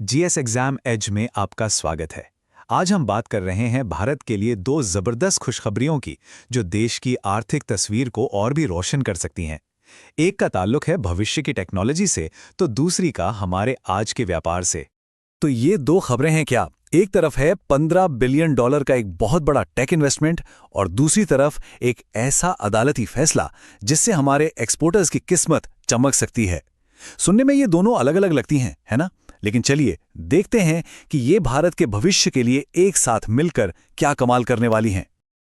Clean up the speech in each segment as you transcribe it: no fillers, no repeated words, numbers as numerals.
GS exam as में आपका स्वागत है। आज हम बात कर रहे हैं भारत के लिए दो जबरदस्त खुशखबरियों की, जो देश की आर्थिक तस्वीर को और भी रोशन कर सकती हैं। एक का ताल्लुक है भविष्य की टेक्नोलॉजी से, तो दूसरी का हमारे आज के व्यापार से। तो ये दो खबरें हैं क्या? एक तरफ है $15 बिलियन का एक बहुत बड़ा टेक इन्वेस्टमेंट और दूसरी तरफ एक ऐसा अदालती फैसला जिससे हमारे एक्सपोर्टर्स की किस्मत चमक सकती है। सुनने में ये दोनों अलग अलग लगती हैं, है ना? लेकिन चलिए देखते हैं कि ये भारत के भविष्य के लिए एक साथ मिलकर क्या कमाल करने वाली हैं।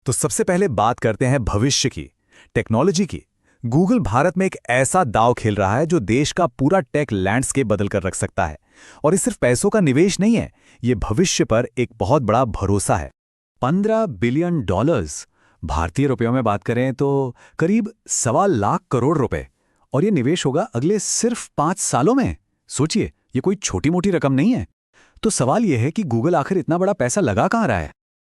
तो सबसे पहले बात करते हैं भविष्य की, टेक्नोलॉजी की। गूगल भारत में एक ऐसा दांव खेल रहा है जो देश का पूरा टेक लैंडस्केप बदल कर रख सकता है। और ये सिर्फ पैसों का निवेश नहीं है, ये भविष्य पर एक बहुत बड़ा भरोसा है। $15 बिलियन, भारतीय रुपयों में बात करें तो करीब 1.25 लाख करोड़ रुपए। और ये निवेश होगा अगले सिर्फ 5 सालों में। सोचिए, ये कोई छोटी मोटी रकम नहीं है। तो सवाल यह है कि गूगल आखिर इतना बड़ा पैसा लगा कहाँ रहा है?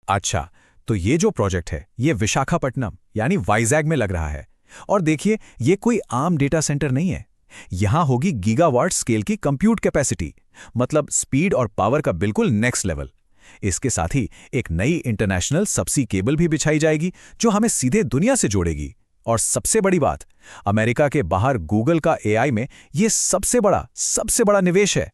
अच्छा, तो ये जो प्रोजेक्ट है ये विशाखापट्टनम यानी वाइजैग में लग रहा है। और देखिए, ये कोई आम डेटा सेंटर नहीं है। यहां होगी गीगावाट स्केल की कंप्यूट कैपेसिटी, मतलब स्पीड और पावर का बिल्कुल नेक्स्ट लेवल। इसके साथ ही एक नई इंटरनेशनल सबसी केबल भी बिछाई जाएगी जो हमें सीधे दुनिया से जोड़ेगी। और सबसे बड़ी बात, अमेरिका के बाहर गूगल का एआई में ये सबसे बड़ा निवेश है।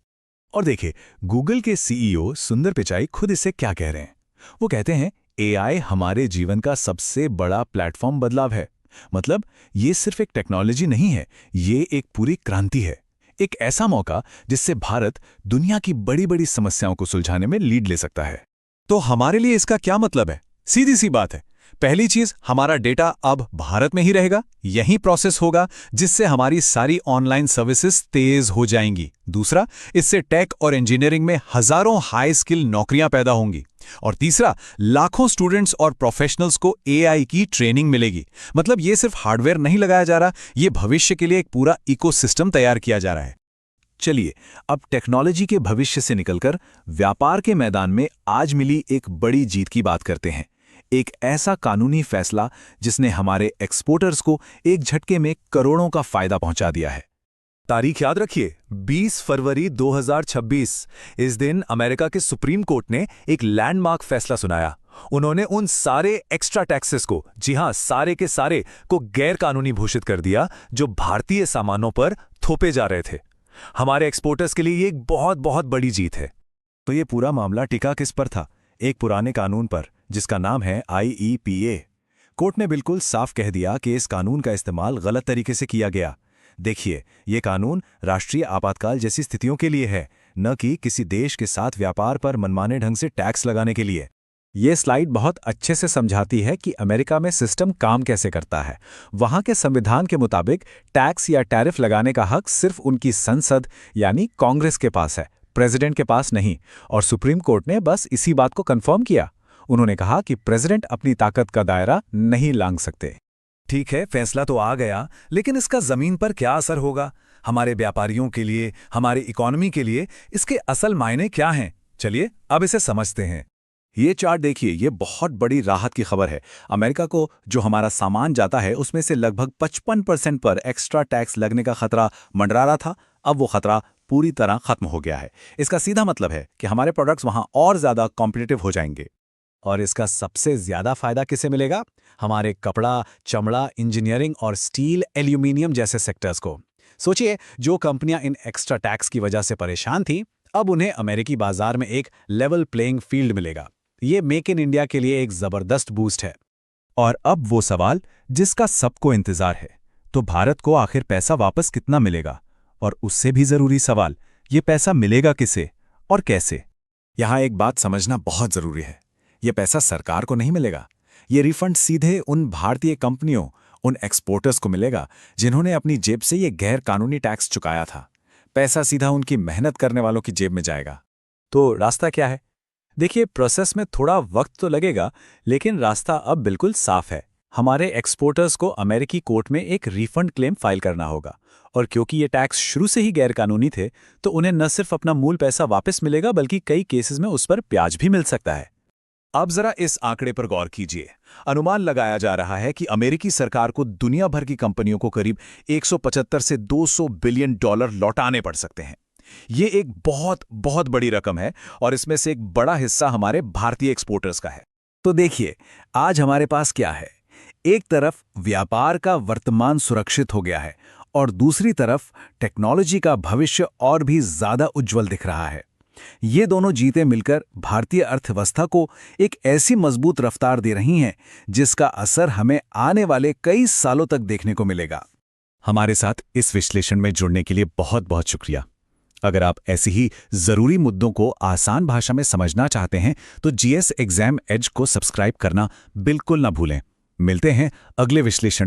और देखिए, गूगल के सीईओ सुंदर पिचाई खुद इससे क्या कह रहे हैं। वो कहते हैं, एआई हमारे जीवन का सबसे बड़ा प्लेटफॉर्म बदलाव है। मतलब ये सिर्फ एक टेक्नोलॉजी नहीं है, ये एक पूरी क्रांति है। एक ऐसा मौका जिससे भारत दुनिया की बड़ी बड़ी समस्याओं को सुलझाने में लीड ले सकता है। तो हमारे लिए इसका क्या मतलब है? सीधी सी बात है। पहली चीज, हमारा डेटा अब भारत में ही रहेगा, यहीं प्रोसेस होगा, जिससे हमारी सारी ऑनलाइन सर्विसेज तेज हो जाएंगी। दूसरा, इससे टेक और इंजीनियरिंग में हजारों हाई स्किल नौकरियां पैदा होंगी। और तीसरा, लाखों स्टूडेंट्स और प्रोफेशनल्स को एआई की ट्रेनिंग मिलेगी। मतलब ये सिर्फ हार्डवेयर नहीं लगाया जा रहा, ये भविष्य के लिए एक पूरा इकोसिस्टम तैयार किया जा रहा है। चलिए, अब टेक्नोलॉजी के भविष्य से निकलकर व्यापार के मैदान में आज मिली एक बड़ी जीत की बात करते हैं। एक ऐसा कानूनी फैसला जिसने हमारे एक्सपोर्टर्स को एक झटके में करोड़ों का फायदा पहुंचा दिया है। तारीख याद रखिए, 20 फरवरी 2026। इस दिन अमेरिका के सुप्रीम कोर्ट ने एक लैंडमार्क फैसला सुनाया। उन्होंने उन सारे एक्स्ट्रा टैक्सेस को, जी हां, सारे के सारे को गैर कानूनी घोषित कर दिया जो भारतीय सामानों पर थोपे जा रहे थे। हमारे एक्सपोर्टर्स के लिए ये एक बहुत बड़ी जीत है। तो ये पूरा मामला टिका किस पर था? एक पुराने कानून पर, जिसका नाम है IEPA। कोर्ट ने बिल्कुल साफ कह दिया कि इस कानून का इस्तेमाल गलत तरीके से किया गया। देखिए, ये कानून राष्ट्रीय आपातकाल जैसी स्थितियों के लिए है, न कि किसी देश के साथ व्यापार पर मनमाने ढंग से टैक्स लगाने के लिए। ये स्लाइड बहुत अच्छे से समझाती है कि अमेरिका में सिस्टम काम कैसे करता है। वहां के संविधान के मुताबिक टैक्स या टैरिफ लगाने का हक सिर्फ उनकी संसद यानी कांग्रेस के पास है, प्रेसिडेंट के पास नहीं। और सुप्रीम कोर्ट ने बस इसी बात को कंफर्म किया। उन्होंने कहा कि प्रेसिडेंट अपनी ताकत का दायरा नहीं लांघ सकते। ठीक है, फैसला तो आ गया, लेकिन इसका जमीन पर क्या असर होगा? हमारे व्यापारियों के लिए, हमारी इकोनॉमी के लिए इसके असल मायने क्या हैं? चलिए अब इसे समझते हैं। ये चार्ट देखिए, ये बहुत बड़ी राहत की खबर है। अमेरिका को जो हमारा सामान जाता है उसमें से लगभग 55% पर एक्स्ट्रा टैक्स लगने का खतरा मंडरा रहा था। अब वो खतरा पूरी तरह खत्म हो गया है। इसका सीधा मतलब है कि हमारे प्रोडक्ट्स वहां और ज्यादा कॉम्पिटिटिव हो जाएंगे। और इसका सबसे ज्यादा फायदा किसे मिलेगा? हमारे कपड़ा, चमड़ा, इंजीनियरिंग और स्टील, एल्यूमिनियम जैसे सेक्टर्स को। सोचिए, जो कंपनियां इन एक्स्ट्रा टैक्स की वजह से परेशान थीं, अब उन्हें अमेरिकी बाजार में एक लेवल प्लेइंग फील्ड मिलेगा। ये मेक इन इंडिया के लिए एक जबरदस्त बूस्ट है। और अब वो सवाल जिसका सबको इंतजार है, तो भारत को आखिर पैसा वापस कितना मिलेगा? और उससे भी जरूरी सवाल, ये पैसा मिलेगा किसे और कैसे? यहां एक बात समझना बहुत जरूरी है। ये पैसा सरकार को नहीं मिलेगा। ये रिफंड सीधे उन भारतीय कंपनियों, उन एक्सपोर्टर्स को मिलेगा जिन्होंने अपनी जेब से ये गैर कानूनी टैक्स चुकाया था। पैसा सीधा उनकी मेहनत करने वालों की जेब में जाएगा। तो रास्ता क्या है? देखिए, प्रोसेस में थोड़ा वक्त तो लगेगा, लेकिन रास्ता अब बिल्कुल साफ है। हमारे एक्सपोर्टर्स को अमेरिकी कोर्ट में एक रिफंड क्लेम फाइल करना होगा। और क्योंकि ये टैक्स शुरू से ही गैर कानूनी थे, तो उन्हें न सिर्फ अपना मूल पैसा वापस मिलेगा, बल्कि कई केसेस में उस पर ब्याज भी मिल सकता है। अब जरा इस आंकड़े पर गौर कीजिए। अनुमान लगाया जा रहा है कि अमेरिकी सरकार को दुनिया भर की कंपनियों को करीब 175 से 200 बिलियन डॉलर लौटाने पड़ सकते हैं। ये एक बहुत बहुत बड़ी रकम है और इसमें से एक बड़ा हिस्सा हमारे भारतीय एक्सपोर्टर्स का है। तो देखिए, आज हमारे पास क्या है। एक तरफ व्यापार का वर्तमान सुरक्षित हो गया है और दूसरी तरफ टेक्नोलॉजी का भविष्य और भी ज्यादा उज्जवल दिख रहा है। ये दोनों जीतें मिलकर भारतीय अर्थव्यवस्था को एक ऐसी मजबूत रफ्तार दे रही हैं जिसका असर हमें आने वाले कई सालों तक देखने को मिलेगा। हमारे साथ इस विश्लेषण में जुड़ने के लिए बहुत बहुत शुक्रिया। अगर आप ऐसी ही जरूरी मुद्दों को आसान भाषा में समझना चाहते हैं तो जीएस एग्जाम एज को सब्सक्राइब करना बिल्कुल ना भूलें। मिलते हैं अगले विश्लेषण में।